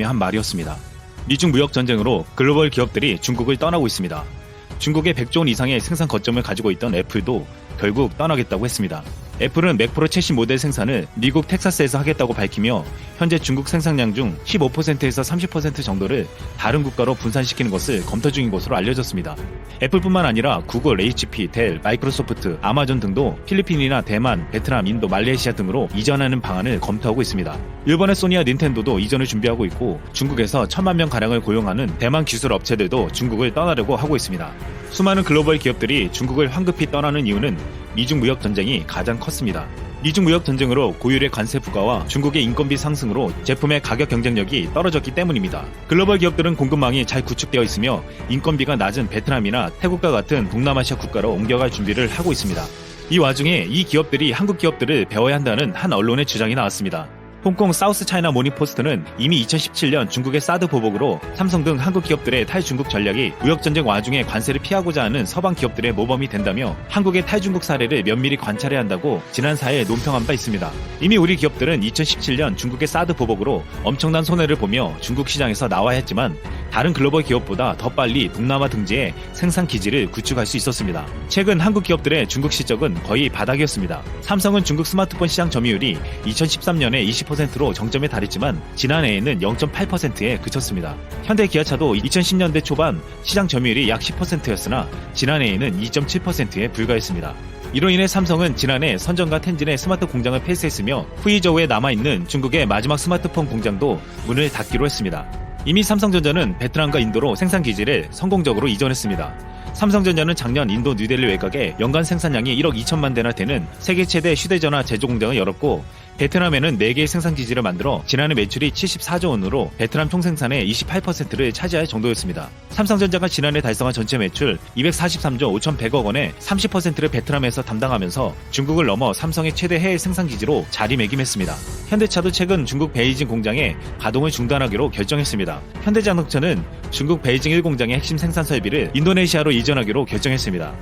한 말이었습니다. 미중 무역 전쟁으로 글로벌 기업들이 중국을 떠나고 있습니다. 중국의 100조 원 이상의 생산 거점을 가지고 있던 애플도 결국 떠나겠다고 했습니다. 애플은 맥프로 최신 모델 생산을 미국 텍사스에서 하겠다고 밝히며 현재 중국 생산량 중 15%에서 30% 정도를 다른 국가로 분산시키는 것을 검토 중인 것으로 알려졌습니다. 애플뿐만 아니라 구글, HP, 델, 마이크로소프트, 아마존 등도 필리핀이나 대만, 베트남, 인도, 말레이시아 등으로 이전하는 방안을 검토하고 있습니다. 일본의 소니와 닌텐도도 이전을 준비하고 있고 중국에서 1000만 명 가량을 고용하는 대만 기술 업체들도 중국을 떠나려고 하고 있습니다. 수많은 글로벌 기업들이 중국을 황급히 떠나는 이유는 미중 무역 전쟁이 가장 컸습니다. 미중 무역 전쟁으로 고율의 관세 부과와 중국의 인건비 상승으로 제품의 가격 경쟁력이 떨어졌기 때문입니다. 글로벌 기업들은 공급망이 잘 구축되어 있으며 인건비가 낮은 베트남이나 태국과 같은 동남아시아 국가로 옮겨갈 준비를 하고 있습니다. 이 와중에 이 기업들이 한국 기업들을 배워야 한다는 한 언론의 주장이 나왔습니다. 홍콩 사우스 차이나 모닝포스트는 이미 2017년 중국의 사드 보복으로 삼성 등 한국 기업들의 탈중국 전략이 무역전쟁 와중에 관세를 피하고자 하는 서방 기업들의 모범이 된다며 한국의 탈중국 사례를 면밀히 관찰해야 한다고 지난 4일 논평한 바 있습니다. 이미 우리 기업들은 2017년 중국의 사드 보복으로 엄청난 손해를 보며 중국 시장에서 나와야 했지만 다른 글로벌 기업보다 더 빨리 동남아 등지에 생산 기지를 구축할 수 있었습니다. 최근 한국 기업들의 중국 실적은 거의 바닥이었습니다. 삼성은 중국 스마트폰 시장 점유율이 2013년에 20%로 정점에 달했지만 지난해에는 0.8%에 그쳤습니다. 현대 기아차도 2010년대 초반 시장 점유율이 약 10%였으나 지난해에는 2.7%에 불과했습니다. 이로 인해 삼성은 지난해 선전과 텐진의 스마트 공장을 폐쇄했으며 후이저우에 남아있는 중국의 마지막 스마트폰 공장도 문을 닫기로 했습니다. 이미 삼성전자는 베트남과 인도로 생산 기지를 성공적으로 이전했습니다. 삼성전자는 작년 인도 뉴델리 외곽에 연간 생산량이 1억 2천만 대나 되는 세계 최대 휴대전화 제조 공장을 열었고 베트남에는 4개의 생산기지를 만들어 지난해 매출이 74조 원으로 베트남 총생산의 28%를 차지할 정도였습니다. 삼성전자가 지난해 달성한 전체 매출 243조 5,100억 원의 30%를 베트남에서 담당하면서 중국을 넘어 삼성의 최대 해외 생산기지로 자리매김했습니다. 현대차도 최근 중국 베이징 공장에 가동을 중단하기로 결정했습니다. 현대자동차는 중국 베이징 1공장의 핵심 생산 설비를 인도네시아로 이전하기로 결정했습니다.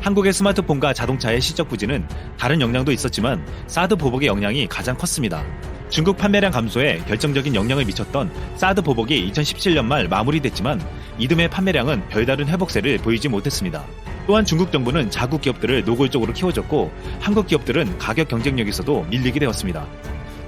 한국의 스마트폰과 자동차의 실적 부진은 다른 영향도 있었지만 사드 보복의 영향이 가장 컸습니다. 중국 판매량 감소에 결정적인 영향을 미쳤던 사드 보복이 2017년 말 마무리됐지만 이듬해 판매량은 별다른 회복세를 보이지 못했습니다. 또한 중국 정부는 자국 기업들을 노골적으로 키워줬고 한국 기업들은 가격 경쟁력에서도 밀리게 되었습니다.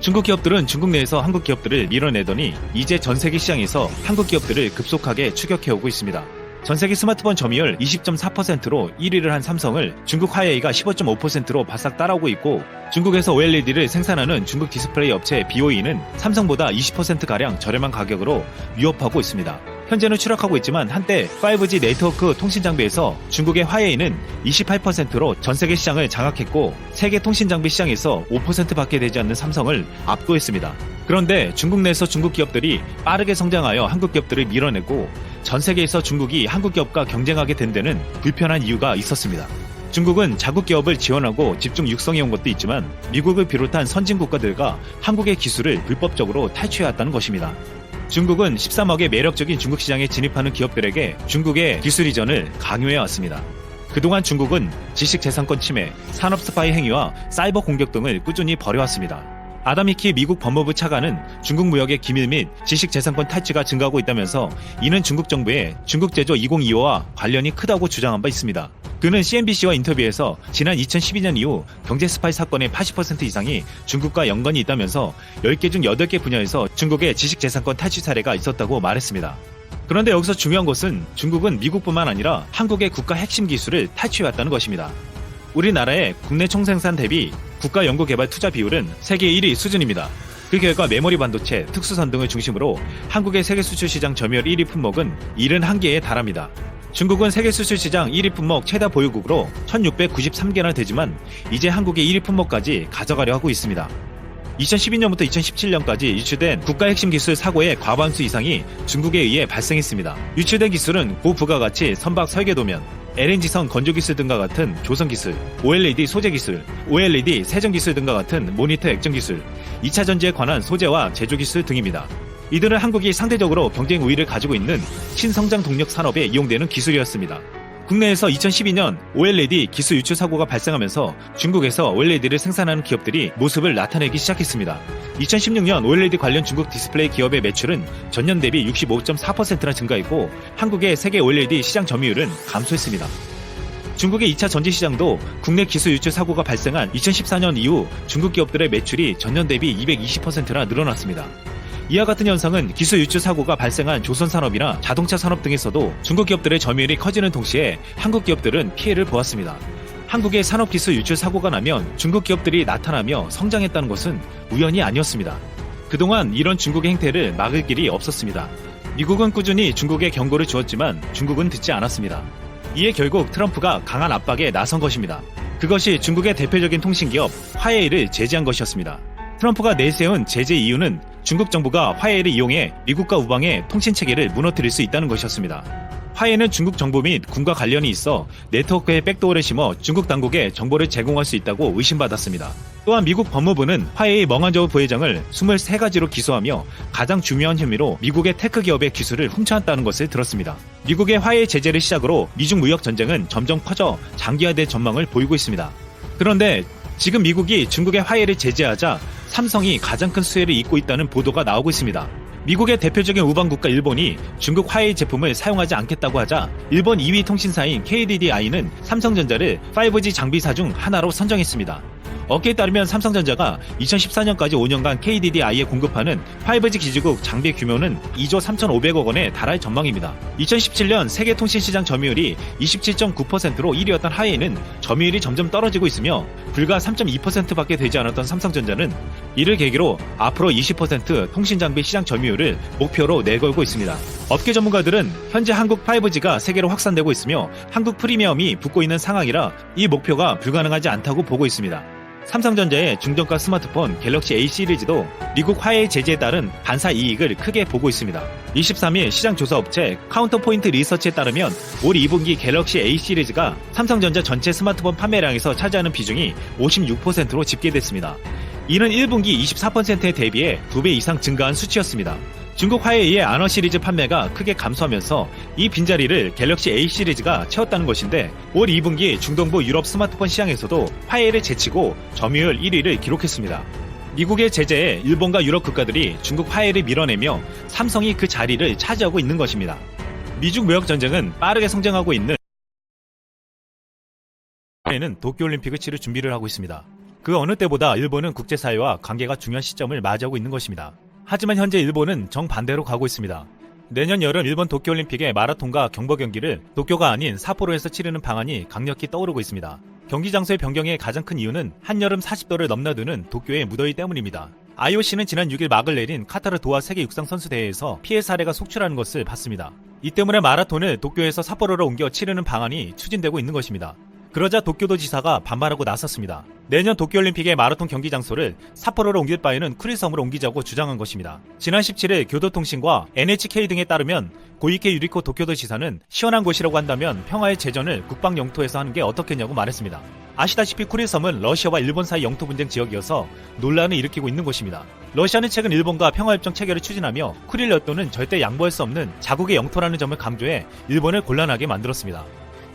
중국 기업들은 중국 내에서 한국 기업들을 밀어내더니 이제 전 세계 시장에서 한국 기업들을 급속하게 추격해오고 있습니다. 전세계 스마트폰 점유율 20.4%로 1위를 한 삼성을 중국 화웨이가 15.5%로 바싹 따라오고 있고 중국에서 OLED를 생산하는 중국 디스플레이 업체 BOE는 삼성보다 20%가량 저렴한 가격으로 위협하고 있습니다. 현재는 추락하고 있지만 한때 5G 네트워크 통신 장비에서 중국의 화웨이는 28%로 전세계 시장을 장악했고 세계 통신 장비 시장에서 5%밖에 되지 않는 삼성을 압도했습니다. 그런데 중국 내에서 중국 기업들이 빠르게 성장하여 한국 기업들을 밀어내고 전 세계에서 중국이 한국 기업과 경쟁하게 된 데는 불편한 이유가 있었습니다. 중국은 자국 기업을 지원하고 집중 육성해온 것도 있지만 미국을 비롯한 선진 국가들과 한국의 기술을 불법적으로 탈취해왔다는 것입니다. 중국은 13억의 매력적인 중국 시장에 진입하는 기업들에게 중국의 기술 이전을 강요해왔습니다. 그동안 중국은 지식재산권 침해, 산업 스파이 행위와 사이버 공격 등을 꾸준히 벌여왔습니다. 아담 히키 미국 법무부 차관은 중국 무역의 기밀 및 지식재산권 탈취가 증가하고 있다면서 이는 중국 정부의 중국 제조 2025와 관련이 크다고 주장한 바 있습니다. 그는 CNBC와 인터뷰에서 지난 2012년 이후 경제 스파이 사건의 80% 이상이 중국과 연관이 있다면서 10개 중 8개 분야에서 중국의 지식재산권 탈취 사례가 있었다고 말했습니다. 그런데 여기서 중요한 것은 중국은 미국뿐만 아니라 한국의 국가 핵심 기술을 탈취해왔다는 것입니다. 우리나라의 국내 총생산 대비 국가 연구개발 투자 비율은 세계 1위 수준입니다. 그 결과 메모리 반도체, 특수선 등을 중심으로 한국의 세계 수출 시장 점유율 1위 품목은 71개에 달합니다. 중국은 세계 수출 시장 1위 품목 최다 보유국으로 1693개나 되지만 이제 한국의 1위 품목까지 가져가려 하고 있습니다. 2012년부터 2017년까지 유출된 국가 핵심 기술 사고의 과반수 이상이 중국에 의해 발생했습니다. 유출된 기술은 고부가가치 선박 설계도면, LNG선 건조기술 등과 같은 조선기술, OLED 소재기술, OLED 세정기술 등과 같은 모니터 액정기술, 2차 전지에 관한 소재와 제조기술 등입니다. 이들은 한국이 상대적으로 경쟁 우위를 가지고 있는 신성장 동력 산업에 이용되는 기술이었습니다. 국내에서 2012년 OLED 기술 유출 사고가 발생하면서 중국에서 OLED를 생산하는 기업들이 모습을 나타내기 시작했습니다. 2016년 OLED 관련 중국 디스플레이 기업의 매출은 전년 대비 65.4%나 증가했고 한국의 세계 OLED 시장 점유율은 감소했습니다. 중국의 2차 전지시장도 국내 기술 유출 사고가 발생한 2014년 이후 중국 기업들의 매출이 전년 대비 220%나 늘어났습니다. 이와 같은 현상은 기술 유출 사고가 발생한 조선산업이나 자동차 산업 등에서도 중국 기업들의 점유율이 커지는 동시에 한국 기업들은 피해를 보았습니다. 한국의 산업기술 유출 사고가 나면 중국 기업들이 나타나며 성장했다는 것은 우연이 아니었습니다. 그동안 이런 중국의 행태를 막을 길이 없었습니다. 미국은 꾸준히 중국에 경고를 주었지만 중국은 듣지 않았습니다. 이에 결국 트럼프가 강한 압박에 나선 것입니다. 그것이 중국의 대표적인 통신기업 화웨이를 제재한 것이었습니다. 트럼프가 내세운 제재 이유는 중국 정부가 화웨이를 이용해 미국과 우방의 통신체계를 무너뜨릴 수 있다는 것이었습니다. 화웨이는 중국 정부 및 군과 관련이 있어 네트워크에 백도어를 심어 중국 당국에 정보를 제공할 수 있다고 의심받았습니다. 또한 미국 법무부는 화웨이 멍한저우 부회장을 23가지로 기소하며 가장 중요한 혐의로 미국의 테크 기업의 기술을 훔쳐왔다는 것을 들었습니다. 미국의 화웨이 제재를 시작으로 미중 무역 전쟁은 점점 커져 장기화될 전망을 보이고 있습니다. 그런데 지금 미국이 중국의 화웨이를 제재하자 삼성이 가장 큰 수혜를 입고 있다는 보도가 나오고 있습니다. 미국의 대표적인 우방국가 일본이 중국 화웨이 제품을 사용하지 않겠다고 하자 일본 2위 통신사인 KDDI는 삼성전자를 5G 장비사 중 하나로 선정했습니다. 업계에 따르면 삼성전자가 2014년까지 5년간 KDDI에 공급하는 5G 기지국 장비 규모는 2조 3,500억 원에 달할 전망입니다. 2017년 세계 통신시장 점유율이 27.9%로 1위였던 화웨이는 점유율이 점점 떨어지고 있으며 불과 3.2%밖에 되지 않았던 삼성전자는 이를 계기로 앞으로 20% 통신장비 시장 점유율을 목표로 내걸고 있습니다. 업계 전문가들은 현재 한국 5G가 세계로 확산되고 있으며 한국 프리미엄이 붙고 있는 상황이라 이 목표가 불가능하지 않다고 보고 있습니다. 삼성전자의 중저가 스마트폰 갤럭시 A 시리즈도 미국 화웨이 제재에 따른 반사 이익을 크게 보고 있습니다. 23일 시장 조사 업체 카운터포인트 리서치에 따르면 올 2분기 갤럭시 A 시리즈가 삼성전자 전체 스마트폰 판매량에서 차지하는 비중이 56%로 집계됐습니다. 이는 1분기 24%에 대비해 2배 이상 증가한 수치였습니다. 중국 화웨이의 아너 시리즈 판매가 크게 감소하면서 이 빈자리를 갤럭시 A 시리즈가 채웠다는 것인데 올 2분기 중동부 유럽 스마트폰 시장에서도 화웨이를 제치고 점유율 1위를 기록했습니다. 미국의 제재에 일본과 유럽 국가들이 중국 화웨이를 밀어내며 삼성이 그 자리를 차지하고 있는 것입니다. 미중 무역 전쟁은 빠르게 성장하고 있는 일본은 도쿄올림픽을 치를 준비를 하고 있습니다. 그 어느 때보다 일본은 국제사회와 관계가 중요한 시점을 맞이하고 있는 것입니다. 하지만 현재 일본은 정반대로 가고 있습니다. 내년 여름 일본 도쿄올림픽의 마라톤과 경보 경기를 도쿄가 아닌 삿포로에서 치르는 방안이 강력히 떠오르고 있습니다. 경기 장소의 변경의 가장 큰 이유는 한여름 40도를 넘나드는 도쿄의 무더위 때문입니다. IOC는 지난 6일 막을 내린 카타르 도하 세계 육상 선수 대회에서 피해 사례가 속출하는 것을 봤습니다. 이 때문에 마라톤을 도쿄에서 삿포로로 옮겨 치르는 방안이 추진되고 있는 것입니다. 그러자 도쿄도 지사가 반발하고 나섰습니다. 내년 도쿄올림픽의 마라톤 경기 장소를 삿포로로 옮길 바에는 쿠리섬으로 옮기자고 주장한 것입니다. 지난 17일 교도통신과 NHK 등에 따르면 고이케 유리코 도쿄도 지사는 시원한 곳이라고 한다면 평화의 재전을 국방 영토에서 하는 게 어떻겠냐고 말했습니다. 아시다시피 쿠리섬은 러시아와 일본 사이 영토 분쟁 지역이어서 논란을 일으키고 있는 곳입니다. 러시아는 최근 일본과 평화협정 체결을 추진하며 쿠릴 열도는 절대 양보할 수 없는 자국의 영토라는 점을 강조해 일본을 곤란하게 만들었습니다.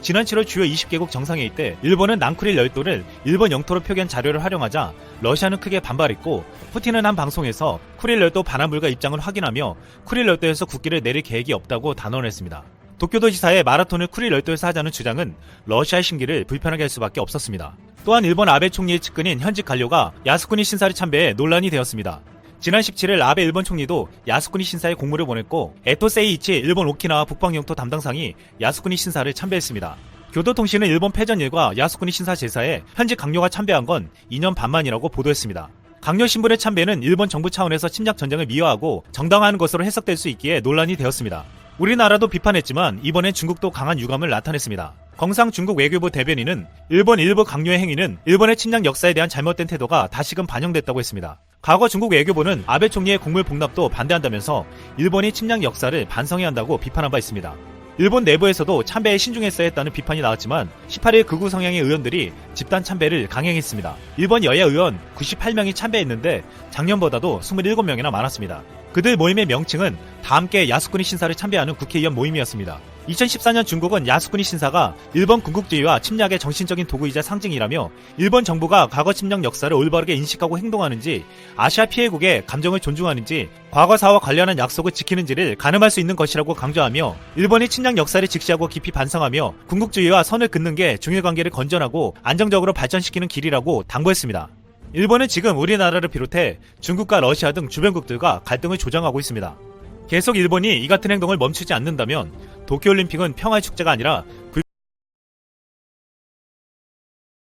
지난 7월 주요 20개국 정상회의 때 일본은 남쿠릴 열도를 일본 영토로 표기한 자료를 활용하자 러시아는 크게 반발했고 푸틴은 한 방송에서 쿠릴 열도 반환 불가 입장을 확인하며 쿠릴 열도에서 국기를 내릴 계획이 없다고 단언했습니다. 도쿄도 지사의 마라톤을 쿠릴 열도에서 하자는 주장은 러시아의 심기를 불편하게 할 수밖에 없었습니다. 또한 일본 아베 총리의 측근인 현직 관료가 야스쿠니 신사를 참배해 논란이 되었습니다. 지난 17일 아베 일본 총리도 야스쿠니 신사에 공문을 보냈고 에토 세이이치 일본 오키나와 북방영토 담당상이 야스쿠니 신사를 참배했습니다. 교도통신은 일본 패전일과 야스쿠니 신사 제사에 현직 강요가 참배한 건 2년 반 만이라고 보도했습니다. 강요 신분의 참배는 일본 정부 차원에서 침략 전쟁을 미화하고 정당화하는 것으로 해석될 수 있기에 논란이 되었습니다. 우리나라도 비판했지만 이번엔 중국도 강한 유감을 나타냈습니다. 경상 중국 외교부 대변인은 일본 일부 강요의 행위는 일본의 침략 역사에 대한 잘못된 태도가 다시금 반영됐다고 했습니다. 과거 중국 외교부는 아베 총리의 국물 복납도 반대한다면서 일본이 침략 역사를 반성해야 한다고 비판한 바 있습니다. 일본 내부에서도 참배에 신중했어야 했다는 비판이 나왔지만 18일 극우 성향의 의원들이 집단 참배를 강행했습니다. 일본 여야 의원 98명이 참배했는데 작년보다도 27명이나 많았습니다. 그들 모임의 명칭은 다 함께 야스쿠니 신사를 참배하는 국회의원 모임이었습니다. 2014년 중국은 야스쿠니 신사가 일본 군국주의와 침략의 정신적인 도구이자 상징이라며 일본 정부가 과거 침략 역사를 올바르게 인식하고 행동하는지, 아시아 피해국의 감정을 존중하는지, 과거사와 관련한 약속을 지키는지를 가늠할 수 있는 것이라고 강조하며 일본이 침략 역사를 직시하고 깊이 반성하며 군국주의와 선을 긋는 게 중일관계를 건전하고 안정적으로 발전시키는 길이라고 당부했습니다. 일본은 지금 우리나라를 비롯해 중국과 러시아 등 주변국들과 갈등을 조장하고 있습니다. 계속 일본이 이 같은 행동을 멈추지 않는다면 도쿄올림픽은 평화의 축제가 아니라